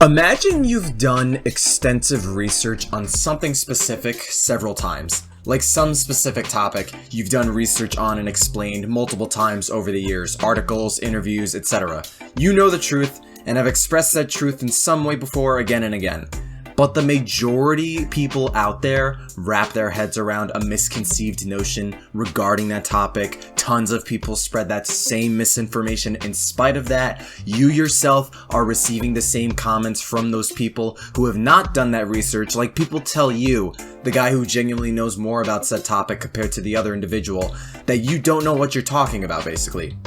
Imagine you've done extensive research on something specific several times. Like some specific topic you've done research on and explained multiple times over the years, articles, interviews, etc. You know the truth and have expressed that truth in some way before again and again. But the majority people out there wrap their heads around a misconceived notion regarding that topic. Tons of people spread that same misinformation. In spite of that, you yourself are receiving the same comments from those people who have not done that research. Like people tell you, the guy who genuinely knows more about said topic compared to the other individual, that you don't know what you're talking about, basically.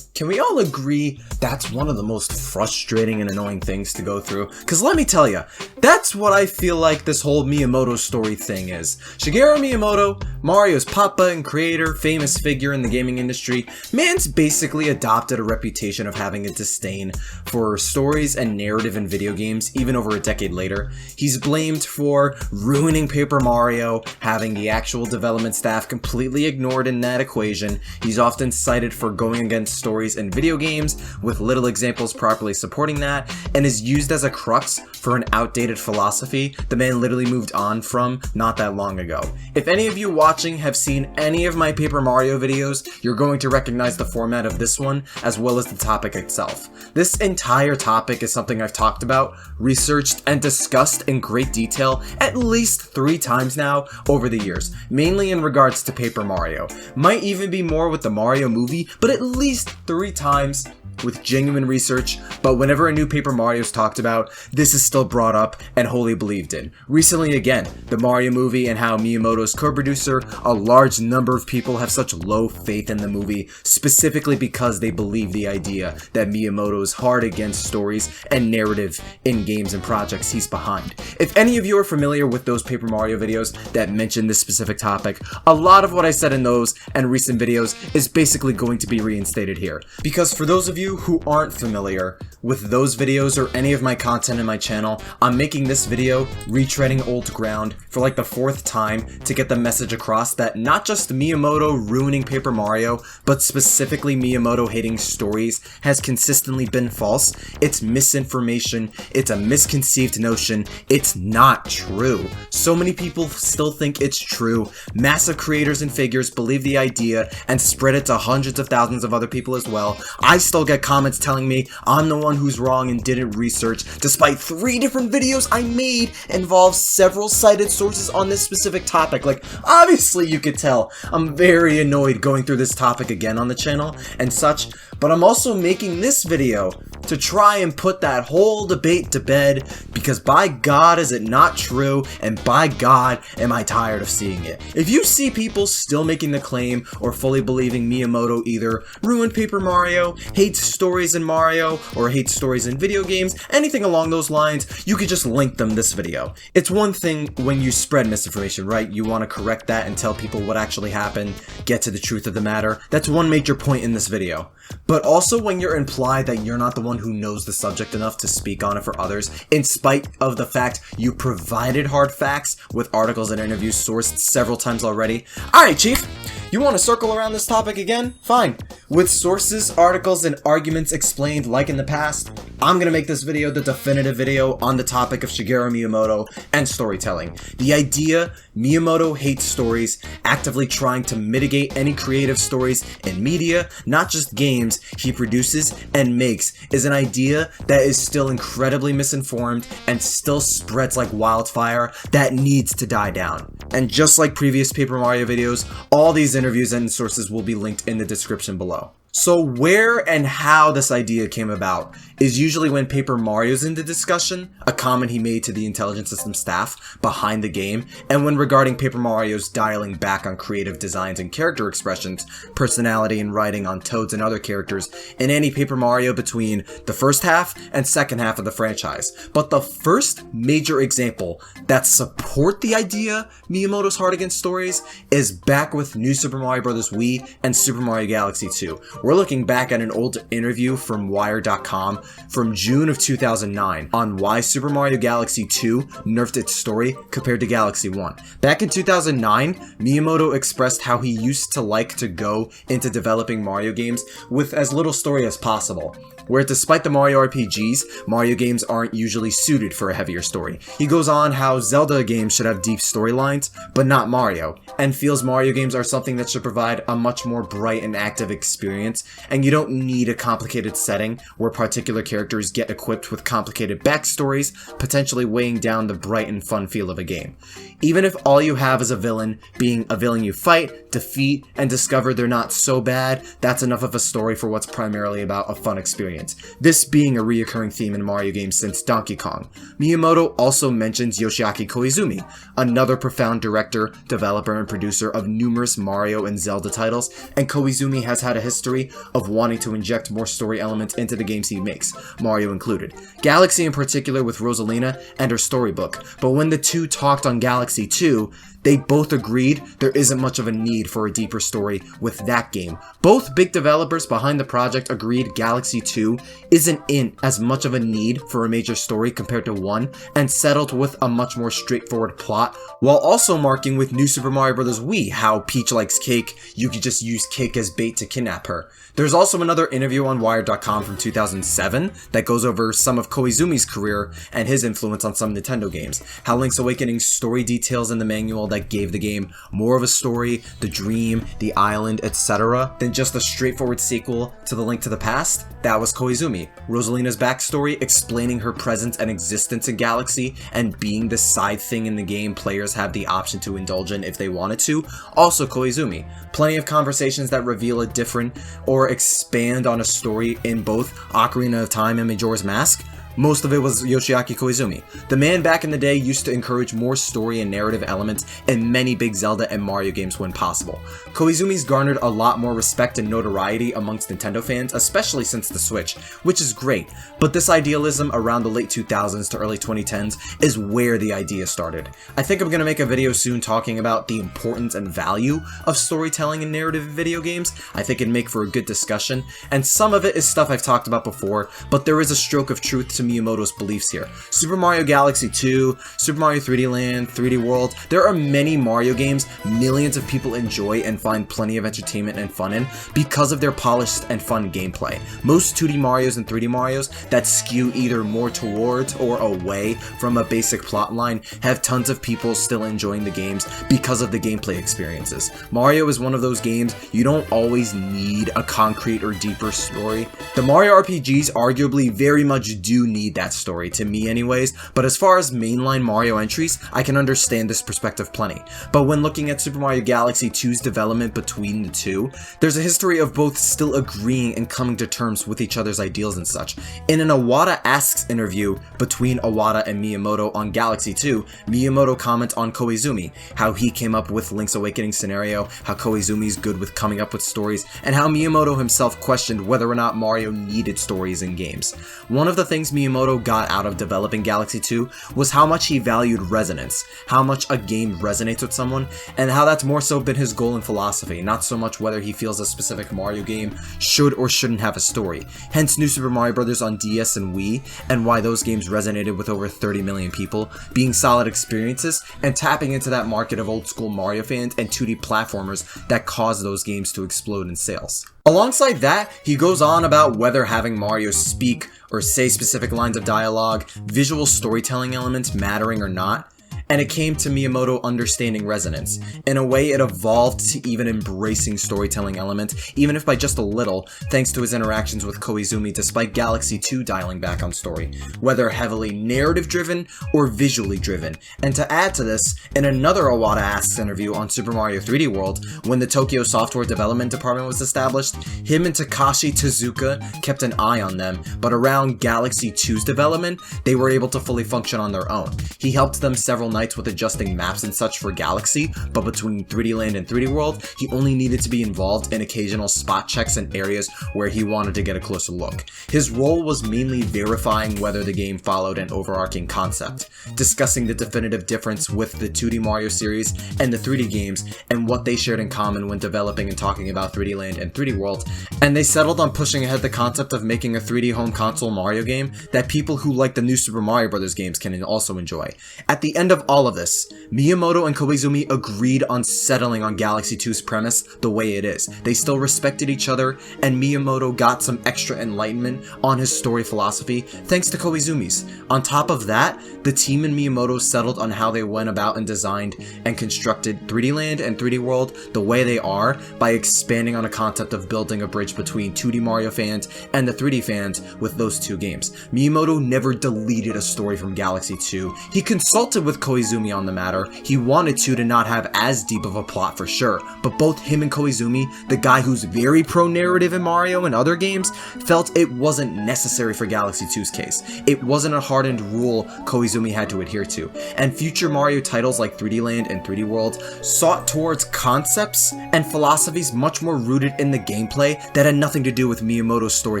Can we all agree that's one of the most frustrating and annoying things to go through? Because let me tell you, that's what I feel like this whole Miyamoto story thing is. Shigeru Miyamoto, Mario's papa and creator, famous figure in the gaming industry, man's basically adopted a reputation of having a disdain for stories and narrative in video games, even over a decade later. He's blamed for ruining Paper Mario, having the actual development staff completely ignored in that equation. He's often cited for going against stories in video games, with little examples properly supporting that, and is used as a crux for an outdated philosophy the man literally moved on from not that long ago. If any of you watching have seen any of my Paper Mario videos, you're going to recognize the format of this one, as well as the topic itself. This entire topic is something I've talked about, researched, and discussed in great detail at least 3 times now over the years, mainly in regards to Paper Mario. Might even be more with the Mario movie, but at least 3 times with genuine research. But whenever a new Paper Mario is talked about, this is still brought up and wholly believed in. Recently again, the Mario movie and how Miyamoto's co-producer, a large number of people have such low faith in the movie, specifically because they believe the idea that Miyamoto is hard against stories and narrative in games and projects he's behind. If any of you are familiar with those Paper Mario videos that mention this specific topic, a lot of what I said in those and recent videos is basically going to be reinstated here. Because for those of you who aren't familiar with those videos or any of my content in my channel, I'm making this video retreading old ground for like the 4th time to get the message across that not just Miyamoto ruining Paper Mario, but specifically Miyamoto hating stories has consistently been false. It's misinformation, it's a misconceived notion, it's not true. So many people still think it's true. Massive creators and figures believe the idea and spread it to hundreds of thousands of other people as well. I still get comments telling me I'm the one who's wrong and didn't research, despite 3 different videos I made involve several cited sources on this specific topic. Like, obviously you could tell I'm very annoyed going through this topic again on the channel and such, but I'm also making this video to try and put that whole debate to bed, because by God is it not true, and by God am I tired of seeing it. If you see people still making the claim or fully believing Miyamoto either ruined Paper Mario, hates stories in Mario, or hates stories in video games, anything along those lines, you could just link them this video. It's one thing when you spread misinformation, right? You want to correct that and tell people what actually happened, get to the truth of the matter. That's one major point in this video. But also when you're implied that you're not the one who knows the subject enough to speak on it for others, in spite of the fact you provided hard facts with articles and interviews sourced several times already. Alright, Chief, you want to circle around this topic again? Fine. With sources, articles, and arguments explained like in the past, I'm gonna make this video the definitive video on the topic of Shigeru Miyamoto and storytelling. The idea Miyamoto hates stories, actively trying to mitigate any creative stories in media, not just games, he produces and makes, is an idea that is still incredibly misinformed and still spreads like wildfire that needs to die down. And just like previous Paper Mario videos, all these interviews and sources will be linked in the description below. So where and how this idea came about is usually when Paper Mario's in the discussion, a comment he made to the intelligence system staff behind the game, and when regarding Paper Mario's dialing back on creative designs and character expressions, personality and writing on Toads and other characters in any Paper Mario between the first half and second half of the franchise. But the first major example that support the idea Miyamoto's hard against stories is back with New Super Mario Bros. Wii and Super Mario Galaxy 2. We're looking back at an old interview from Wired.com from June of 2009 on why Super Mario Galaxy 2 nerfed its story compared to Galaxy 1. Back in 2009, Miyamoto expressed how he used to like to go into developing Mario games with as little story as possible. where despite the Mario RPGs, Mario games aren't usually suited for a heavier story. He goes on how Zelda games should have deep storylines, but not Mario, and feels Mario games are something that should provide a much more bright and active experience, and you don't need a complicated setting where particular characters get equipped with complicated backstories, potentially weighing down the bright and fun feel of a game. Even if all you have is a villain, being a villain you fight, defeat, and discover they're not so bad, that's enough of a story for what's primarily about a fun experience. This being a reoccurring theme in Mario games since Donkey Kong. Miyamoto also mentions Yoshiaki Koizumi, another profound director, developer, and producer of numerous Mario and Zelda titles, and Koizumi has had a history of wanting to inject more story elements into the games he makes, Mario included. Galaxy in particular with Rosalina and her storybook, but when the two talked on Galaxy 2, they both agreed there isn't much of a need for a deeper story with that game. Both big developers behind the project agreed Galaxy 2 isn't in as much of a need for a major story compared to 1, and settled with a much more straightforward plot, while also marking with New Super Mario Bros. Wii how Peach likes cake, you could just use cake as bait to kidnap her. There's also another interview on Wired.com from 2007 that goes over some of Koizumi's career and his influence on some Nintendo games, how Link's Awakening's story details in the manual that gave the game more of a story, the dream, the island, etc., than just a straightforward sequel to The Link to the Past. That was Koizumi. Rosalina's backstory, explaining her presence and existence in Galaxy, and being the side thing in the game players have the option to indulge in if they wanted to, also Koizumi. Plenty of conversations that reveal a different or expand on a story in both Ocarina of Time and Majora's Mask. Most of it was Yoshiaki Koizumi. The man back in the day used to encourage more story and narrative elements in many big Zelda and Mario games when possible. Koizumi's garnered a lot more respect and notoriety amongst Nintendo fans, especially since the Switch, which is great, but this idealism around the late 2000s to early 2010s is where the idea started. I think I'm going to make a video soon talking about the importance and value of storytelling and narrative in video games. I think it'd make for a good discussion, and some of it is stuff I've talked about before, but there is a stroke of truth to Miyamoto's beliefs here. Super Mario Galaxy 2, Super Mario 3D Land, 3D World, there are many Mario games millions of people enjoy and find plenty of entertainment and fun in because of their polished and fun gameplay. Most 2D Marios and 3D Marios that skew either more towards or away from a basic plotline have tons of people still enjoying the games because of the gameplay experiences. Mario is one of those games you don't always need a concrete or deeper story. The Mario RPGs arguably very much do need that story, to me anyways, but as far as mainline Mario entries, I can understand this perspective plenty. But when looking at Super Mario Galaxy 2's development between the two, there's a history of both still agreeing and coming to terms with each other's ideals and such. In an Iwata Asks interview between Iwata and Miyamoto on Galaxy 2, Miyamoto comments on Koizumi, how he came up with Link's Awakening scenario, how Koizumi's good with coming up with stories, and how Miyamoto himself questioned whether or not Mario needed stories in games. One of the things Miyamoto got out of developing Galaxy 2 was how much he valued resonance, how much a game resonates with someone, and how that's more so been his goal and philosophy, not so much whether he feels a specific Mario game should or shouldn't have a story. Hence New Super Mario Bros. On DS and Wii, and why those games resonated with over 30 million people, being solid experiences, and tapping into that market of old school Mario fans and 2D platformers that caused those games to explode in sales. Alongside that, he goes on about whether having Mario speak or say specific lines of dialogue, visual storytelling elements mattering or not, and it came to Miyamoto understanding resonance. In a way, it evolved to even embracing storytelling elements, even if by just a little, thanks to his interactions with Koizumi despite Galaxy 2 dialing back on story, whether heavily narrative-driven or visually driven. And to add to this, in another Iwata Asks interview on Super Mario 3D World, when the Tokyo Software Development Department was established, him and Takashi Tezuka kept an eye on them, but around Galaxy 2's development, they were able to fully function on their own. He helped them several nights with adjusting maps and such for Galaxy, but between 3D Land and 3D World, he only needed to be involved in occasional spot checks in areas where he wanted to get a closer look. His role was mainly verifying whether the game followed an overarching concept, discussing the definitive difference with the 2D Mario series and the 3D games, and what they shared in common when developing and talking about 3D Land and 3D World, and they settled on pushing ahead the concept of making a 3D home console Mario game that people who like the new Super Mario Bros. Games can also enjoy. At the end of all of this, Miyamoto and Koizumi agreed on settling on Galaxy 2's premise the way it is. They still respected each other, and Miyamoto got some extra enlightenment on his story philosophy thanks to Koizumi's. On top of that, the team and Miyamoto settled on how they went about and designed and constructed 3D Land and 3D World the way they are by expanding on a concept of building a bridge between 2D Mario fans and the 3D fans with those two games. Miyamoto never deleted a story from Galaxy 2. He consulted with Koizumi on the matter. He wanted to not have as deep of a plot for sure, but both him and Koizumi, the guy who's very pro-narrative in Mario and other games, felt it wasn't necessary for Galaxy 2's case. It wasn't a hardened rule Koizumi had to adhere to, and future Mario titles like 3D Land and 3D World sought towards concepts and philosophies much more rooted in the gameplay that had nothing to do with Miyamoto's story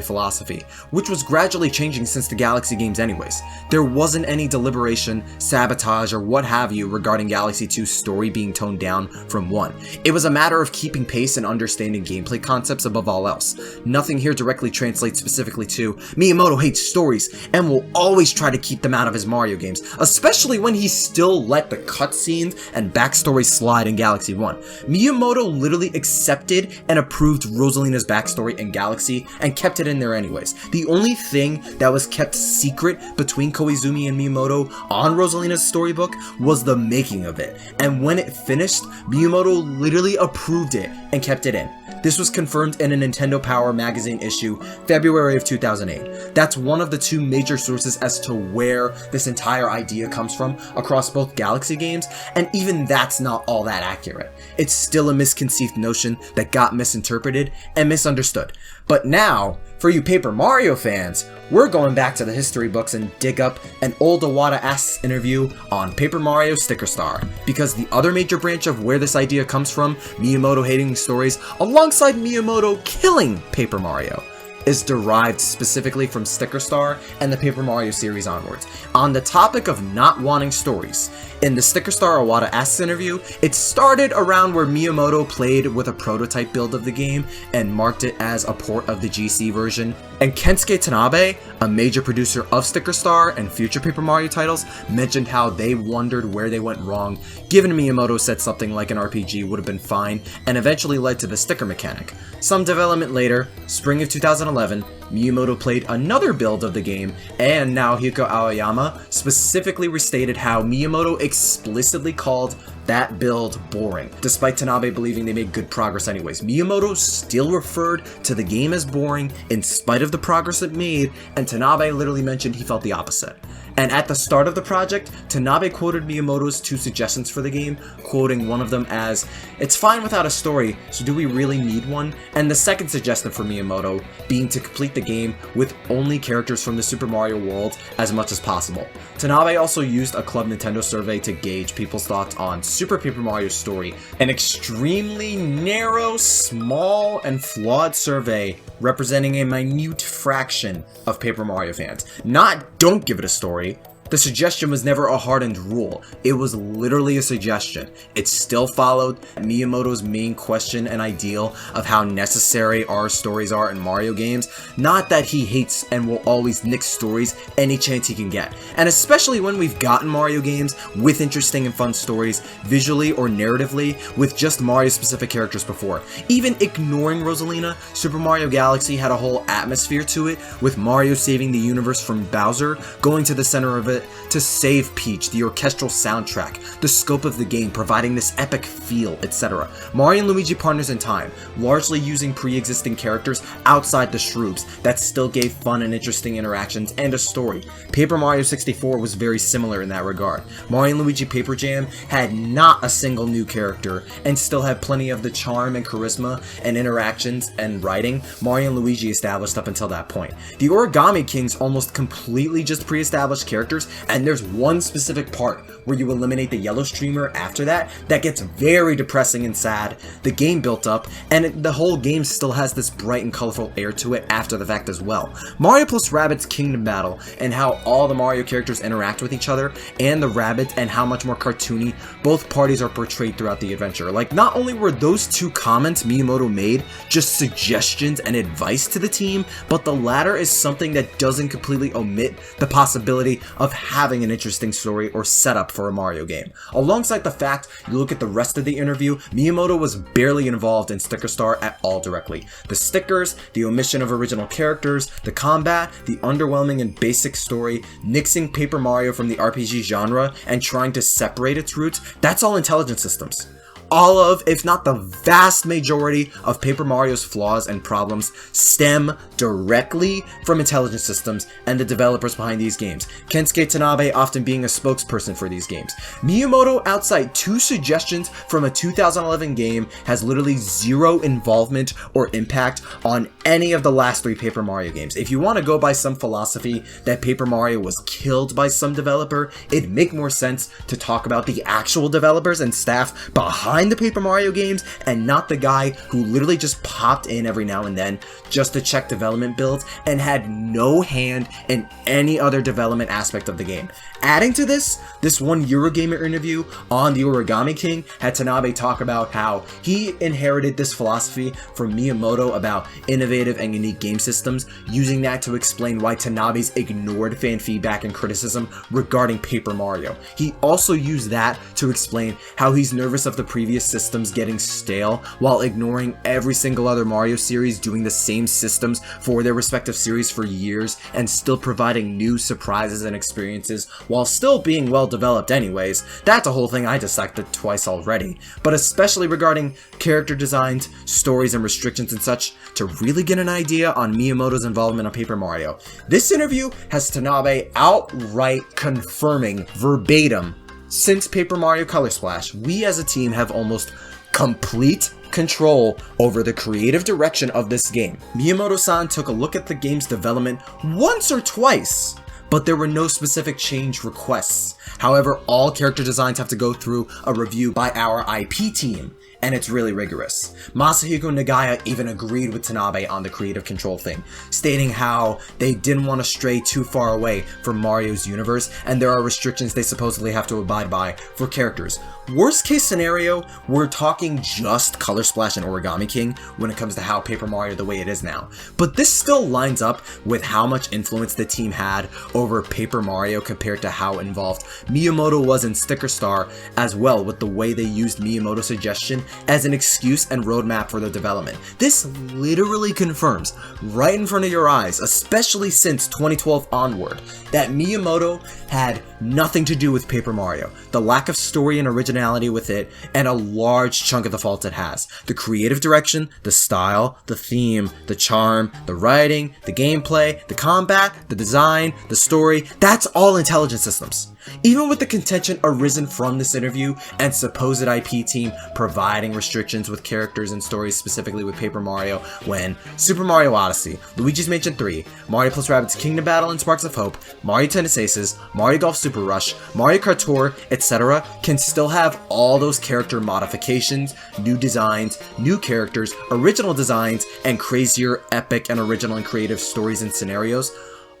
philosophy, which was gradually changing since the Galaxy games anyways. There wasn't any deliberation, sabotage, or what have you regarding Galaxy 2's story being toned down from 1. It was a matter of keeping pace and understanding gameplay concepts above all else. Nothing here directly translates specifically to Miyamoto hates stories and will always try to keep them out of his Mario games, especially when he still let the cutscenes and backstory slide in Galaxy 1. Miyamoto literally accepted and approved Rosalina's backstory in Galaxy and kept it in there anyways. The only thing that was kept secret between Koizumi and Miyamoto on Rosalina's storybook was the making of it, and when it finished, Miyamoto literally approved it and kept it in. This was confirmed in a Nintendo Power magazine issue, February of 2008. That's one of the two major sources as to where this entire idea comes from across both Galaxy games, and even that's not all that accurate. It's still a misconceived notion that got misinterpreted and misunderstood. But now, for you Paper Mario fans, we're going back to the history books and dig up an old Iwata Asks interview on Paper Mario Sticker Star, because the other major branch of where this idea comes from, Miyamoto hating stories, alongside Miyamoto killing Paper Mario, is derived specifically from Sticker Star and the Paper Mario series onwards. On the topic of not wanting stories, in the Sticker Star Iwata Asks interview, it started around where Miyamoto played with a prototype build of the game and marked it as a port of the GC version, and Kensuke Tanabe, a major producer of Sticker Star and future Paper Mario titles, mentioned how they wondered where they went wrong, given Miyamoto said something like an RPG would have been fine, and eventually led to the sticker mechanic. Some development later, spring of 2011, Miyamoto played another build of the game, and Naohiko Aoyama specifically restated how Miyamoto explicitly called that build boring, despite Tanabe believing they made good progress anyways. Miyamoto still referred to the game as boring in spite of the progress it made, and Tanabe literally mentioned he felt the opposite. And at the start of the project, Tanabe quoted Miyamoto's two suggestions for the game, quoting one of them as, "It's fine without a story, so do we really need one?" And the second suggestion for Miyamoto being to complete the game with only characters from the Super Mario world as much as possible. Tanabe also used a Club Nintendo survey to gauge people's thoughts on Super Paper Mario's story, an extremely narrow, small, and flawed survey representing a minute fraction of Paper Mario fans. Not don't give it a story. The suggestion was never a hardened rule. It was literally a suggestion. It still followed Miyamoto's main question and ideal of how necessary our stories are in Mario games, not that he hates and will always nix stories any chance he can get. And especially when we've gotten Mario games with interesting and fun stories, visually or narratively, with just Mario-specific characters before. Even ignoring Rosalina, Super Mario Galaxy had a whole atmosphere to it, with Mario saving the universe from Bowser, going to the center of it to save Peach, the orchestral soundtrack, the scope of the game providing this epic feel, etc. Mario and Luigi partners in time, largely using pre-existing characters outside the Shroobs that still gave fun and interesting interactions and a story. Paper Mario 64 was very similar in that regard. Mario and Luigi Paper Jam had not a single new character and still had plenty of the charm and charisma and interactions and writing Mario and Luigi established up until that point. The Origami Kings almost completely just pre-established characters, and there's one specific part where you eliminate the yellow streamer after that gets very depressing and sad. The game built up, and the whole game still has this bright and colorful air to it after the fact as well. Mario plus Rabbids Kingdom Battle, and how all the Mario characters interact with each other, and the Rabbids, and how much more cartoony both parties are portrayed throughout the adventure. Like, not only were those two comments Miyamoto made just suggestions and advice to the team, but the latter is something that doesn't completely omit the possibility of having an interesting story or setup for a Mario game. Alongside the fact, you look at the rest of the interview, Miyamoto was barely involved in Sticker Star at all directly. The stickers, the omission of original characters, the combat, the underwhelming and basic story, nixing Paper Mario from the RPG genre, and trying to separate its roots, that's all intelligent systems. All of, if not the vast majority of Paper Mario's flaws and problems stem directly from intelligent systems and the developers behind these games, Kensuke Tanabe often being a spokesperson for these games. Miyamoto, outside 2 suggestions from a 2011 game, has literally 0 involvement or impact on any of the last 3 Paper Mario games. If you want to go by some philosophy that Paper Mario was killed by some developer, it'd make more sense to talk about the actual developers and staff behind the Paper Mario games and not the guy who literally just popped in every now and then just to check development builds and had no hand in any other development aspect of the game. Adding to this one Eurogamer interview on the Origami King had Tanabe talk about how he inherited this philosophy from Miyamoto about innovative and unique game systems, using that to explain why Tanabe's ignored fan feedback and criticism regarding Paper Mario. He also used that to explain how he's nervous of the previous systems getting stale while ignoring every single other Mario series doing the same systems for their respective series for years and still providing new surprises and experiences while still being well developed anyways. That's a whole thing I dissected twice already, but especially regarding character designs, stories, and restrictions and such, to really get an idea on Miyamoto's involvement on Paper Mario. This interview has Tanabe outright confirming verbatim, since Paper Mario Color Splash, we as a team have almost complete control over the creative direction of this game. Miyamoto-san took a look at the game's development once or twice, but there were no specific change requests. However, all character designs have to go through a review by our IP team, and it's really rigorous. Masahiko Nagaya even agreed with Tanabe on the creative control thing, stating how they didn't want to stray too far away from Mario's universe, and there are restrictions they supposedly have to abide by for characters. Worst case scenario, we're talking just Color Splash and Origami King when it comes to how Paper Mario the way it is now. But this still lines up with how much influence the team had over Paper Mario compared to how involved Miyamoto was in Sticker Star, as well with the way they used Miyamoto's suggestion as an excuse and roadmap for the development. This literally confirms, right in front of your eyes, especially since 2012 onward, that Miyamoto had nothing to do with Paper Mario, the lack of story and originality with it, and a large chunk of the faults it has. The creative direction, the style, the theme, the charm, the writing, the gameplay, the combat, the design, the story, that's all intelligent systems. Even with the contention arisen from this interview and supposed IP team providing restrictions with characters and stories specifically with Paper Mario, when Super Mario Odyssey, Luigi's Mansion 3, Mario + Rabbids Kingdom Battle and Sparks of Hope, Mario Tennis Aces, Mario Golf Super Rush, Mario Kart Tour, etc. can still have all those character modifications, new designs, new characters, original designs, and crazier, epic, and original and creative stories and scenarios.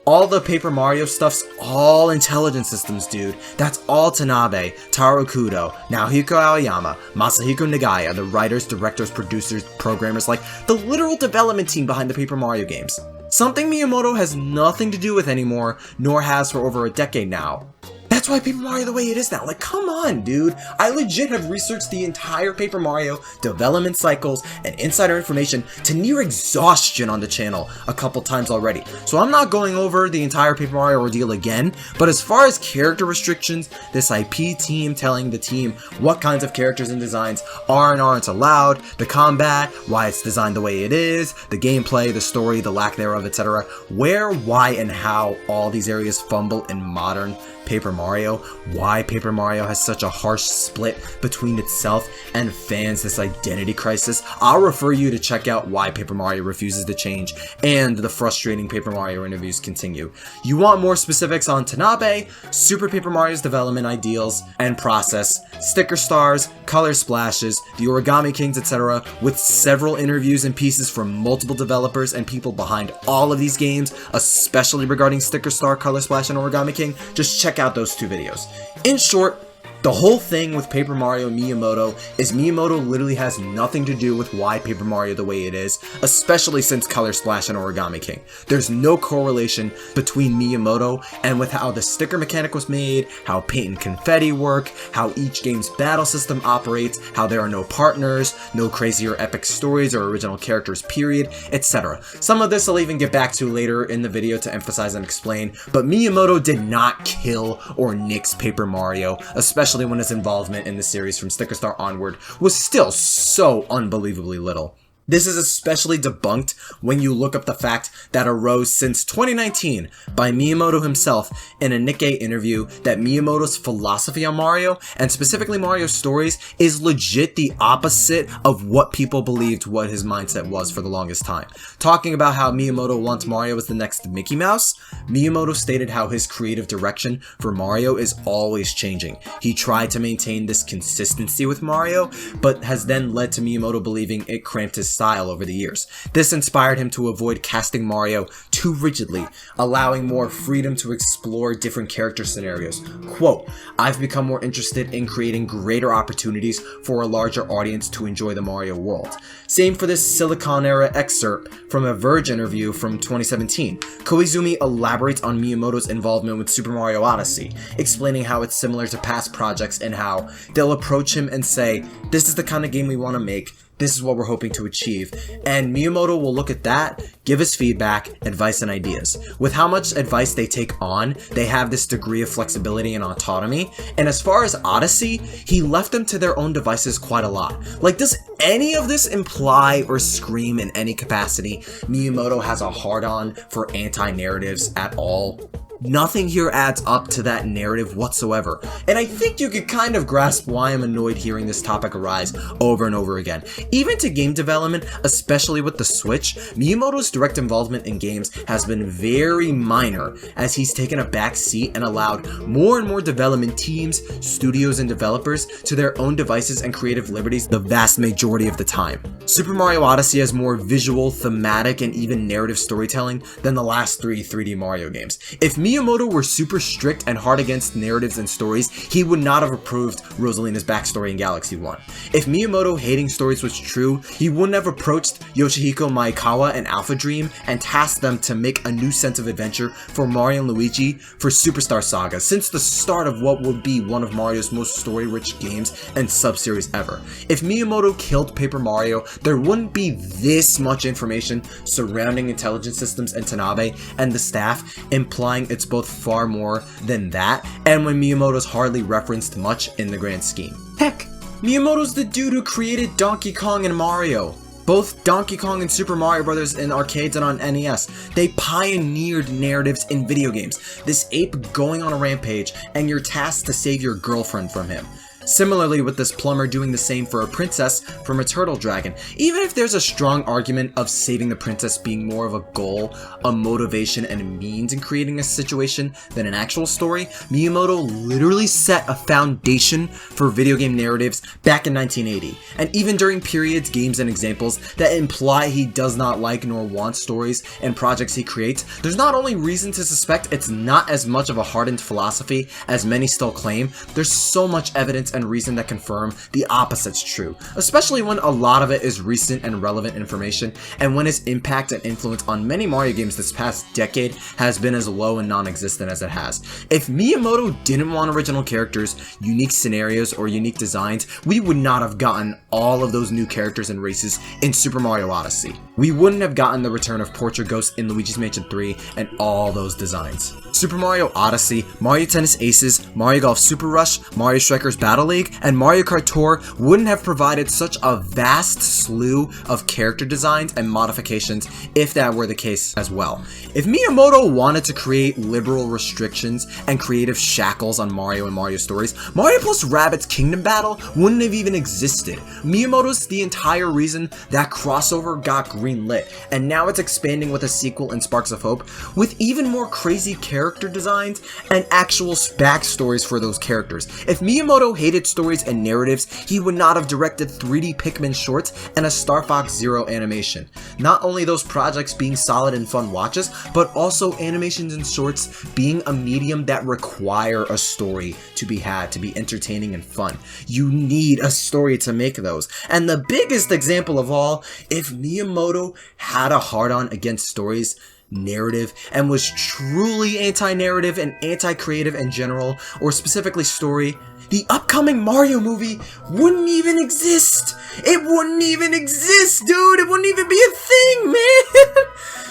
All the Paper Mario stuff's all intelligent systems, dude. That's all Tanabe, Taro Kudo, Naohiko Aoyama, Masahiko Nagaya, the writers, directors, producers, programmers, like the literal development team behind the Paper Mario games. Something Miyamoto has nothing to do with anymore, nor has for over a decade now. That's why Paper Mario the way it is now. Like, come on, dude. I legit have researched the entire Paper Mario development cycles and insider information to near exhaustion on the channel a couple times already. So I'm not going over the entire Paper Mario ordeal again, but as far as character restrictions, this IP team telling the team what kinds of characters and designs are and aren't allowed, the combat, why it's designed the way it is, the gameplay, the story, the lack thereof, etc. Where, why, and how all these areas fumble in modern Paper Mario, why Paper Mario has such a harsh split between itself and fans, this identity crisis. I'll refer you to check out why Paper Mario refuses to change, and the frustrating Paper Mario interviews continue. You want more specifics on Tanabe, Super Paper Mario's development ideals and process, Sticker Stars, Color Splashes, the Origami Kings, etc., with several interviews and pieces from multiple developers and people behind all of these games, especially regarding Sticker Star, Color Splash, and Origami King. Just check out those 2 videos. In short, The whole thing with Paper Mario Miyamoto is Miyamoto literally has nothing to do with why Paper Mario the way it is, especially since Color Splash and Origami King. There's no correlation between Miyamoto and with how the sticker mechanic was made, how paint and confetti work, how each game's battle system operates, how there are no partners, no crazy or epic stories or original characters period, etc. Some of this I'll even get back to later in the video to emphasize and explain, but Miyamoto did not kill or nix Paper Mario, especially when his involvement in the series from Sticker Star onward was still so unbelievably little. This is especially debunked when you look up the fact that arose since 2019 by Miyamoto himself in a Nikkei interview that Miyamoto's philosophy on Mario, and specifically Mario's stories, is legit the opposite of what people believed what his mindset was for the longest time. Talking about how Miyamoto wants Mario as the next Mickey Mouse, Miyamoto stated how his creative direction for Mario is always changing. He tried to maintain this consistency with Mario, but has then led to Miyamoto believing it cramped his style over the years. This inspired him to avoid casting Mario too rigidly, allowing more freedom to explore different character scenarios. Quote, "I've become more interested in creating greater opportunities for a larger audience to enjoy the Mario world." Same for this Silicon Era excerpt from a Verge interview from 2017. Koizumi elaborates on Miyamoto's involvement with Super Mario Odyssey, explaining how it's similar to past projects and how they'll approach him and say, "This is the kind of game we want to make. This is what we're hoping to achieve," and Miyamoto will look at that, give his feedback, advice, and ideas. With how much advice they take on, they have this degree of flexibility and autonomy, and as far as Odyssey, he left them to their own devices quite a lot. Like, does any of this imply or scream in any capacity Miyamoto has a hard-on for anti-narratives at all? Nothing here adds up to that narrative whatsoever, and I think you could kind of grasp why I'm annoyed hearing this topic arise over and over again. Even to game development, especially with the Switch, Miyamoto's direct involvement in games has been very minor, as he's taken a back seat and allowed more and more development teams, studios, and developers to their own devices and creative liberties the vast majority of the time. Super Mario Odyssey has more visual, thematic, and even narrative storytelling than the last three 3D Mario games. If Miyamoto were super strict and hard against narratives and stories, he would not have approved Rosalina's backstory in Galaxy 1. If Miyamoto hating stories was true, he wouldn't have approached Yoshihiko Maekawa and Alpha Dream and tasked them to make a new sense of adventure for Mario and Luigi for Superstar Saga, since the start of what would be one of Mario's most story-rich games and sub-series ever. If Miyamoto killed Paper Mario, there wouldn't be this much information surrounding intelligence systems and Tanabe and the staff, implying it's both far more than that, and when Miyamoto's hardly referenced much in the grand scheme. Heck, Miyamoto's the dude who created Donkey Kong and Mario. Both Donkey Kong and Super Mario Bros. In arcades and on NES. They pioneered narratives in video games. This ape going on a rampage, and you're tasked to save your girlfriend from him. Similarly with this plumber doing the same for a princess from a turtle dragon. Even if there's a strong argument of saving the princess being more of a goal, a motivation, and a means in creating a situation than an actual story, Miyamoto literally set a foundation for video game narratives back in 1980. And even during periods, games, and examples that imply he does not like nor want stories and projects he creates, there's not only reason to suspect it's not as much of a hardened philosophy as many still claim, there's so much evidence and reason that confirm the opposite's true, especially when a lot of it is recent and relevant information, and when his impact and influence on many Mario games this past decade has been as low and non-existent as it has. If Miyamoto didn't want original characters, unique scenarios, or unique designs, we would not have gotten all of those new characters and races in Super Mario Odyssey. We wouldn't have gotten the return of Portrait Ghost in Luigi's Mansion 3 and all those designs. Super Mario Odyssey, Mario Tennis Aces, Mario Golf Super Rush, Mario Strikers Battle League, and Mario Kart Tour wouldn't have provided such a vast slew of character designs and modifications if that were the case as well. If Miyamoto wanted to create liberal restrictions and creative shackles on Mario and Mario stories, Mario plus Rabbids Kingdom Battle wouldn't have even existed. Miyamoto's the entire reason that crossover got greenlit, and now it's expanding with a sequel in Sparks of Hope, with even more crazy character designs and actual backstories for those characters. If Miyamoto hated created stories and narratives, he would not have directed 3D Pikmin shorts and a Star Fox Zero animation. Not only those projects being solid and fun watches, but also animations and shorts being a medium that require a story to be had, to be entertaining and fun. You need a story to make those. And the biggest example of all, if Miyamoto had a hard-on against stories, narrative, and was truly anti-narrative and anti-creative in general, or specifically story, the upcoming Mario movie wouldn't even exist! It wouldn't even exist, dude! It wouldn't even be a thing, man!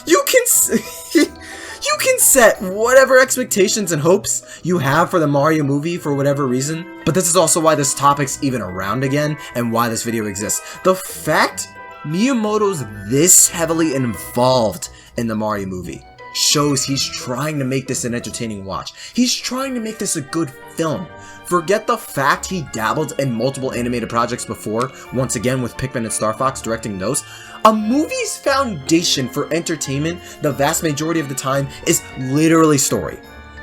You can set whatever expectations and hopes you have for the Mario movie for whatever reason, but this is also why this topic's even around again, and why this video exists. The fact Miyamoto's this heavily involved in the Mario movie shows he's trying to make this an entertaining watch. He's trying to make this a good film. Forget the fact he dabbled in multiple animated projects before, once again with Pikmin and Star Fox directing those. A movie's foundation for entertainment, the vast majority of the time, is literally story.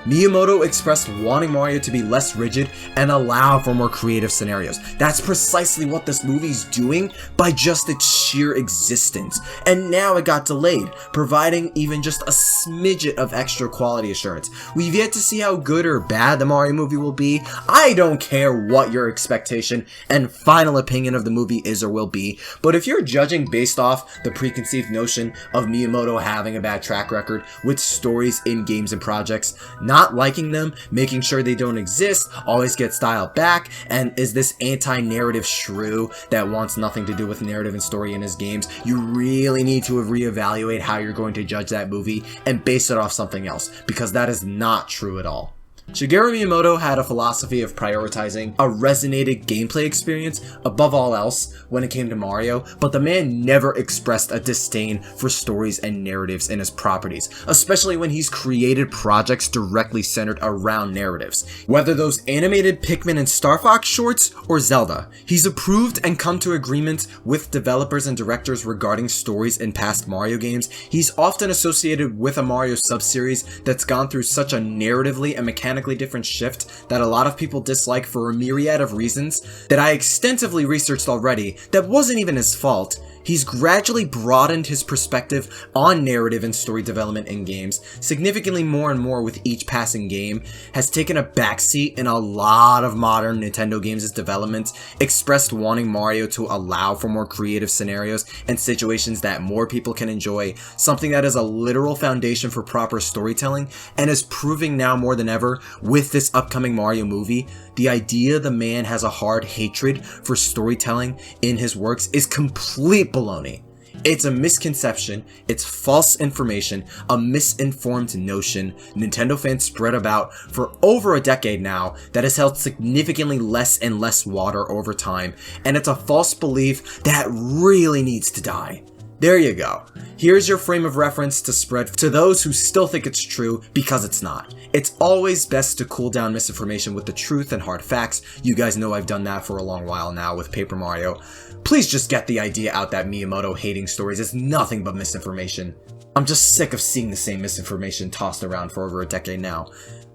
Miyamoto expressed wanting Mario to be less rigid and allow for more creative scenarios. That's precisely what this movie's doing by just its sheer existence. And now it got delayed, providing even just a smidget of extra quality assurance. We've yet to see how good or bad the Mario movie will be. I don't care what your expectation and final opinion of the movie is or will be, but if you're judging based off the preconceived notion of Miyamoto having a bad track record with stories in games and projects, not liking them, making sure they don't exist, always gets dialed back, and is this anti-narrative shrew that wants nothing to do with narrative and story in his games, you really need to reevaluate how you're going to judge that movie and base it off something else, because that is not true at all. Shigeru Miyamoto had a philosophy of prioritizing a resonated gameplay experience above all else when it came to Mario, but the man never expressed a disdain for stories and narratives in his properties, especially when he's created projects directly centered around narratives. Whether those animated Pikmin and Star Fox shorts or Zelda, he's approved and come to agreements with developers and directors regarding stories in past Mario games. He's often associated with a Mario subseries that's gone through such a narratively and mechanically different shift that a lot of people dislike for a myriad of reasons that I extensively researched already that wasn't even his fault. He's gradually broadened his perspective on narrative and story development in games, significantly more and more with each passing game, has taken a backseat in a lot of modern Nintendo games' development, expressed wanting Mario to allow for more creative scenarios and situations that more people can enjoy, something that is a literal foundation for proper storytelling, and is proving now more than ever with this upcoming Mario movie. The idea the man has a hard hatred for storytelling in his works is complete baloney. It's a misconception, it's false information, a misinformed notion Nintendo fans spread about for over a decade now that has held significantly less and less water over time, and it's a false belief that really needs to die. There you go. Here's your frame of reference to spread to those who still think it's true because it's not. It's always best to cool down misinformation with the truth and hard facts. You guys know I've done that for a long while now with Paper Mario. Please just get the idea out that Miyamoto hating stories is nothing but misinformation. I'm just sick of seeing the same misinformation tossed around for over a decade now.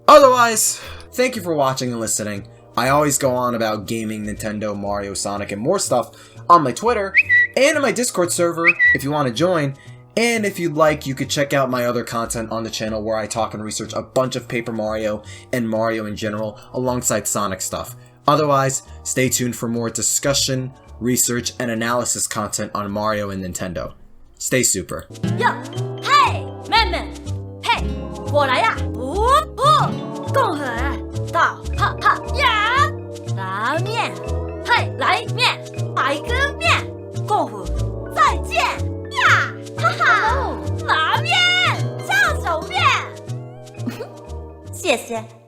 Otherwise, thank you for watching and listening. I always go on about gaming, Nintendo, Mario, Sonic, and more stuff on my Twitter and in my Discord server if you want to join. And if you'd like, you could check out my other content on the channel where I talk and research a bunch of Paper Mario and Mario in general alongside Sonic stuff. Otherwise, stay tuned for more discussion, research, and analysis content on Mario and Nintendo. Stay super. Yo, hey, 妹妹，嘿，过来呀！共和到哈哈呀！拉面，嘿，来面，来个面，共和再见呀！哈哈，拉面，下手面，谢谢。